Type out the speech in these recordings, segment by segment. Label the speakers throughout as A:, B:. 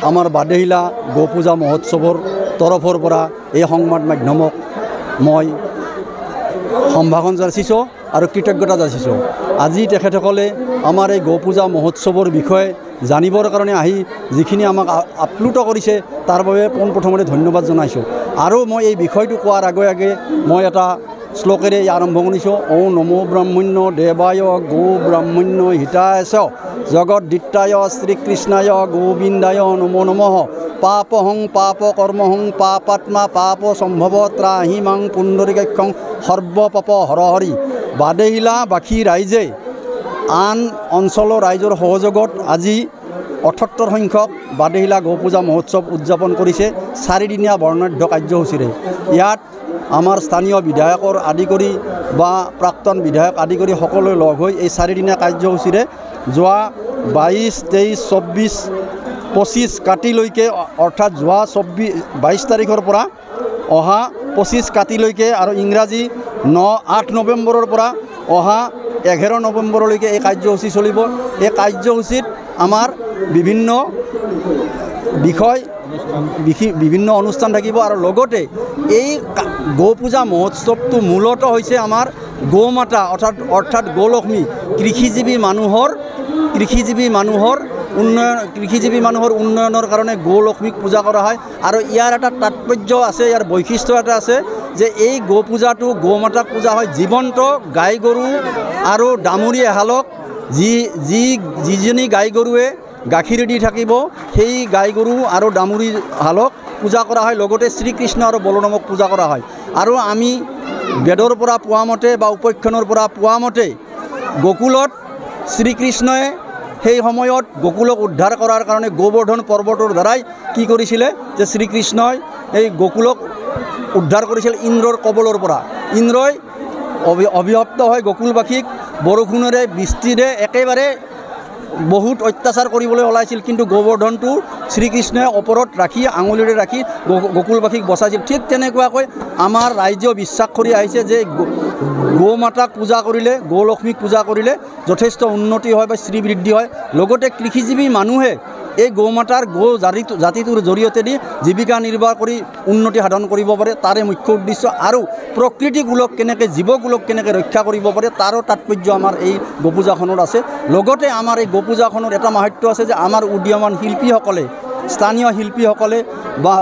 A: আমাৰ বাদেহিলা গো পূজা মহোৎসৱৰ তৰফৰ পৰা এই সংবাদ মাধ্যমক মই সম্ভাষণ যাচিছোঁ আৰু কৃতজ্ঞতা যাচিছোঁ। আজি তেখেতসকলে আমাৰ এই গো পূজা মহোৎসৱৰ বিষয়ে জানিবৰ কাৰণে আহি যিখিনি আমাক আপ্লুত কৰিছে তাৰ বাবে পোনপ্ৰথমতে ধন্যবাদ জনাইছোঁ। আৰু মই এই বিষয়টো কোৱাৰ আগে আগে মই এটা শ্লোকেৰে আৰম্ভ কৰিছোঁ। ঔ নমো ব্ৰহ্মণ্য দেৱায় গো ব্ৰহ্মণ্য হিতায় চ জগদ্দিত্যায় শ্ৰীকৃষ্ণায় গোবিন্দায় নমো নমঃ পাপহং পাপ কৰ্মহং পাপাত্মা পাপ সম্ভৱ ত্ৰাহি মাং পুণ্ডৰীকাক্ষং সৰ্বপাপ হৰহৰি। বাদেহিলাবাসী ৰাইজে আন অঞ্চলৰ ৰাইজৰ সহযোগত আজি ৭৮ সংখ্যক বাদেহিলা গো পূজা মহোৎসৱ উদযাপন কৰিছে 4 দিনীয়া বৰ্ণাঢ্য কাৰ্যসূচীৰে। ইয়াত আমাৰ স্থানীয় বিধায়কৰ আদি কৰি বা প্ৰাক্তন বিধায়ক আদি কৰি সকলোৱে লগ হৈ এই 4 দিনীয়া কাৰ্যসূচীৰে যোৱা 22, 23, 24, 25 কাতিলৈকে অৰ্থাৎ যোৱা 22 তাৰিখৰ পৰা অহা 25 কাতিলৈকে আৰু ইংৰাজী 8 নৱেম্বৰৰ পৰা অহা 11 নৱেম্বৰলৈকে এই কাৰ্যসূচী চলিব। এই কাৰ্যসূচীত আমাৰ বিভিন্ন বিষয় বিভিন্ন অনুষ্ঠান থাকিব আৰু লগতে এই গো পূজা মহোৎসৱটো মূলত হৈছে আমাৰ গো মাতা অৰ্থাৎ গোলক্ষ্মী কৃষিজীৱী মানুহৰ উন্নয়নৰ কাৰণে গোলক্ষ্মীক পূজা কৰা হয়। আৰু ইয়াৰ এটা তাৎপৰ্য আছে, ইয়াৰ বৈশিষ্ট্য এটা আছে যে এই গো পূজাটো গো মাতাক পূজা হয়। জীৱন্ত গাই গৰু আৰু দামুৰী এহালক যিজনী গাই গৰুৱে গাখীৰ দি থাকিব সেই গাই গৰু আৰু দামুৰী হালক পূজা কৰা হয়। লগতে শ্ৰীকৃষ্ণ আৰু বলৰামক পূজা কৰা হয়। আৰু আমি বেদৰ পৰা পোৱা মতে বা উপাখ্যানৰ পৰা পোৱা মতে গোকুলত শ্ৰীকৃষ্ণই সেই সময়ত গোকুলক উদ্ধাৰ কৰাৰ কাৰণে গোবৰ্ধন পৰ্বতৰ দ্বাৰাই কি কৰিছিলে যে শ্ৰীকৃষ্ণই এই গোকুলক উদ্ধাৰ কৰিছিল ইন্দ্ৰৰ কবলৰ পৰা। ইন্দ্ৰই অভিশপ্ত হয় গোকুলবাসীক বৰষুণেৰে বৃষ্টিৰে একেবাৰে বহুত অত্যাচাৰ কৰিবলৈ ওলাইছিল, কিন্তু গোবৰ্ধনটো শ্ৰীকৃষ্ণই ওপৰত ৰাখি আঙুলিৰে ৰাখি গোকুলবাসীক বচাইছিল। ঠিক তেনেকুৱাকৈ আমাৰ ৰাইজেও বিশ্বাস কৰি আহিছে যে গো মাতাক পূজা কৰিলে, গোলক্ষ্মীক পূজা কৰিলে যথেষ্ট উন্নতি হয় বা শ্ৰীবৃদ্ধি হয়। লগতে কৃষিজীৱী মানুহে এই গো মাতাৰ গো জাতিটোৰ জৰিয়তে দি জীৱিকা নিৰ্বাহ কৰি উন্নতি সাধন কৰিব পাৰে, তাৰে মুখ্য উদ্দেশ্য। আৰু প্ৰকৃতিকূলক কেনেকৈ জীৱকুলক কেনেকৈ ৰক্ষা কৰিব পাৰে তাৰো তাৎপৰ্য আমাৰ এই গো পূজাখনত আছে। লগতে আমাৰ এই গো পূজাখনৰ এটা মাহাত্য আছে যে আমাৰ উদীয়মান শিল্পীসকলে, স্থানীয় শিল্পীসকলে বা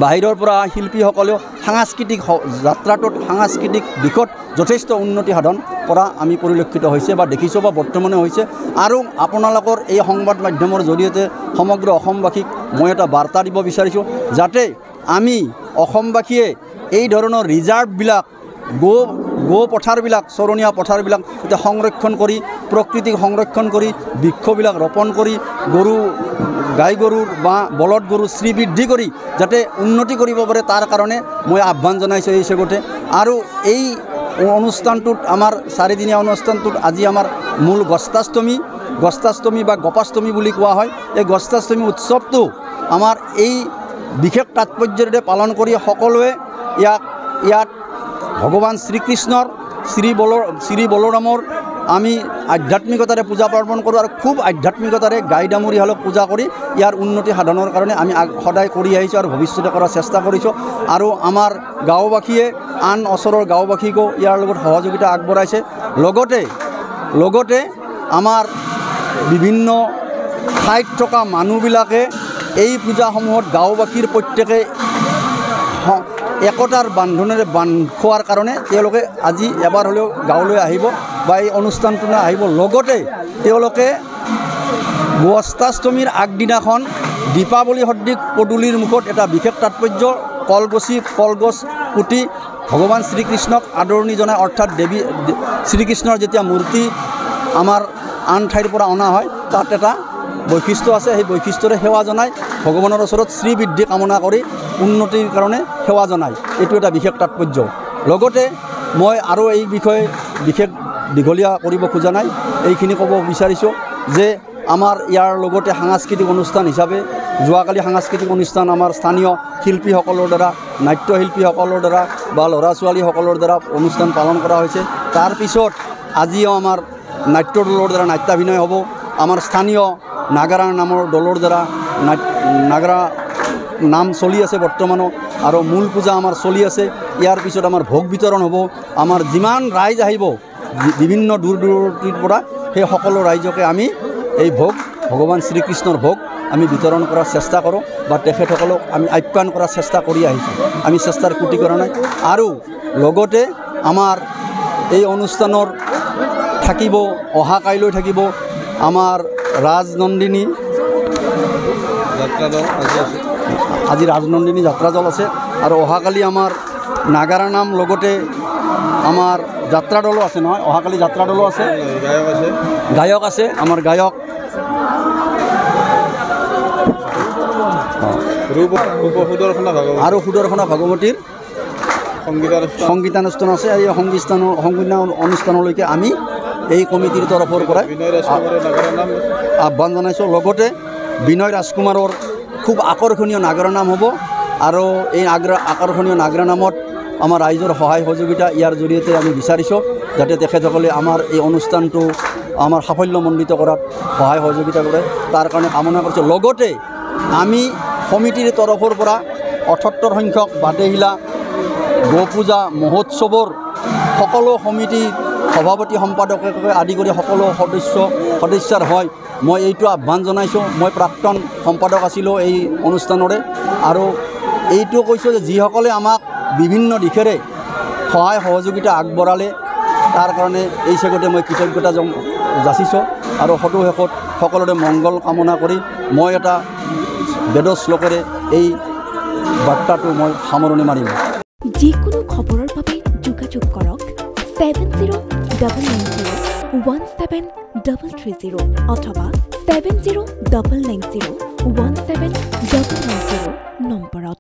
A: বাহিৰৰ পৰা শিল্পীসকলেও সাংস্কৃতিক যাত্ৰাটোত সাংস্কৃতিক দিশত যথেষ্ট উন্নতি সাধন কৰা আমি পৰিলক্ষিত হৈছে বা দেখিছোঁ বা বৰ্তমানে হৈছে। আৰু আপোনালোকৰ এই সংবাদ মাধ্যমৰ জৰিয়তে সমগ্ৰ অসমবাসীক মই এটা বাৰ্তা দিব বিচাৰিছোঁ যাতে আমি অসমবাসীয়ে এই ধৰণৰ ৰিজাৰ্ভবিলাক গো পথাৰবিলাক, চৰণীয়া পথাৰবিলাক এতিয়া সংৰক্ষণ কৰি প্ৰকৃতিক সংৰক্ষণ কৰি বৃক্ষবিলাক ৰোপণ কৰি গাই গৰুৰ বা বলদ গৰুৰ শ্ৰীবৃদ্ধি কৰি যাতে উন্নতি কৰিব পাৰে তাৰ কাৰণে মই আহ্বান জনাইছোঁ এই চেগতে। আৰু এই অনুষ্ঠানটোত আমাৰ 4 দিনীয়া অনুষ্ঠানটোত আজি আমাৰ মূল গস্তাষ্টমী বা গোপাষ্টমী বুলি কোৱা হয়। এই গস্তাষ্টমী উৎসৱটো আমাৰ এই বিশেষ তাৎপৰ্যৰে পালন কৰি সকলোৱে ইয়াত ভগৱান শ্ৰীকৃষ্ণৰ শ্ৰী বলৰামৰ আমি আধ্যাত্মিকতাৰে পূজা পাৰ্বণ কৰোঁ আৰু খুব আধ্যাত্মিকতাৰে গাই দামুৰী হালক পূজা কৰি ইয়াৰ উন্নতি সাধনৰ কাৰণে আমি সদায় কৰি আহিছোঁ আৰু ভৱিষ্যতে কৰাৰ চেষ্টা কৰিছোঁ। আৰু আমাৰ গাঁওবাসীয়ে আন ওচৰৰ গাঁওবাসীকো ইয়াৰ লগত সহযোগিতা আগবঢ়াইছে। লগতে আমাৰ বিভিন্ন ঠাইত থকা মানুহবিলাকে এই পূজাসমূহত গাঁওবাসীৰ প্ৰত্যেকে একতাৰ বান্ধোনেৰে বান্ধ খোৱাৰ কাৰণে তেওঁলোকে আজি এবাৰ হ'লেও গাঁৱলৈ আহিব বা এই অনুষ্ঠানটোলৈ আহিব। লগতে তেওঁলোকে গস্তাষ্টমীৰ আগদিনাখন দীপাৱলী সদৃশ পদূলিৰ মুখত এটা বিশেষ তাৎপৰ্য কলগছ পুতি ভগৱান শ্ৰীকৃষ্ণক আদৰণি জনায়। অৰ্থাৎ শ্ৰীকৃষ্ণৰ যেতিয়া মূৰ্তি আমাৰ আন ঠাইৰ পৰা অনা হয় তাত এটা বৈশিষ্ট্য আছে, সেই বৈশিষ্ট্যৰে সেৱা জনাই ভগৱানৰ ওচৰত শ্ৰীবৃদ্ধি কামনা কৰি উন্নতিৰ কাৰণে সেৱা জনায়। এইটো এটা বিশেষ তাৎপৰ্য। লগতে মই আৰু এই বিষয়ে বিশেষ দীঘলীয়া কৰিব খোজা নাই, এইখিনি ক'ব বিচাৰিছোঁ যে আমাৰ ইয়াৰ লগতে সাংস্কৃতিক অনুষ্ঠান হিচাপে যোৱাকালি সাংস্কৃতিক অনুষ্ঠান আমাৰ স্থানীয় শিল্পীসকলৰ দ্বাৰা, নাট্যশিল্পীসকলৰ দ্বাৰা বা ল'ৰা ছোৱালীসকলৰ দ্বাৰা অনুষ্ঠান পালন কৰা হৈছে। তাৰপিছত আজিও আমাৰ নাট্য দলৰ দ্বাৰা নাট্যাভিনয় হ'ব। আমাৰ স্থানীয় নাগাৰা নামৰ দলৰ দ্বাৰা নাগৰা নাম চলি আছে বৰ্তমানো আৰু মূল পূজা আমাৰ চলি আছে। ইয়াৰ পিছত আমাৰ ভোগ বিতৰণ হ'ব। আমাৰ যিমান ৰাইজ আহিব বিভিন্ন দূৰ দূৰণিৰ পৰা সেই সকলো ৰাইজকে আমি এই ভোগ ভগৱান শ্ৰীকৃষ্ণৰ ভোগ আমি বিতৰণ কৰাৰ চেষ্টা কৰোঁ বা তেখেতসকলক আমি আপ্যায়ন কৰাৰ চেষ্টা কৰি আহিছোঁ। আমি চেষ্টাৰ ক্ৰুটি কৰা নাই। আৰু লগতে আমাৰ এই অনুষ্ঠানৰ থাকিব অহা কাইলৈ থাকিব আমাৰ ৰাজনন্দিনী
B: যাত্ৰা দল
A: আজি ৰাজনন্দিনী যাত্ৰা দল আছে আৰু অহাকালি আমাৰ নাগাৰা নাম লগতে আমাৰ যাত্ৰা দলো আছে নহয়, অহাকালি যাত্ৰা দলো আছে, গায়ক আছে আমাৰ গায়ক আৰু সুদৰ্শনা ভাগৱতীৰ সংগীতানুষ্ঠান আছে। এই সংগীত অনুষ্ঠানলৈকে আমি এই কমিটিৰ তৰফৰ পৰাই আহ্বান জনাইছোঁ। লগতে বিনয় ৰাজকুমাৰৰ খুব আকৰ্ষণীয় নাগৰা নাম হ'ব আৰু এই আকৰ্ষণীয় নাগৰা নামত আমাৰ ৰাইজৰ সহায় সহযোগিতা ইয়াৰ জৰিয়তে আমি বিচাৰিছোঁ যাতে তেখেতসকলে আমাৰ এই অনুষ্ঠানটো আমাৰ সাফল্যমণ্ডিত কৰাত সহায় সহযোগিতা কৰে, তাৰ কাৰণে কামনা কৰিছোঁ। লগতে আমি সমিতিৰ তৰফৰ পৰা ৭৮ সংখ্যক বাটেহিলা গো পূজা মহোৎসৱৰ সকলো সমিতি সভাপতি সম্পাদকে আদি কৰি সকলো সদস্যৰ হয় মই এইটো আহ্বান জনাইছোঁ। মই প্ৰাক্তন সম্পাদক আছিলোঁ এই অনুষ্ঠানৰে আৰু এইটো কৈছোঁ যে যিসকলে আমাক বিভিন্ন দিশেৰে সহায় সহযোগিতা আগবঢ়ালে তাৰ কাৰণে এই চেগতে মই কৃতজ্ঞতা যাচিছোঁ আৰু সদুশেষত সকলোৰে মংগল কামনা কৰি মই এটা বেদ শ্লোকেৰে এই বাৰ্তাটো মই সামৰণি মাৰিম।
C: যিকোনো খবৰৰ বাবে যোগাযোগ কৰক 7099017330 অথবা 7099017990 নম্বৰত।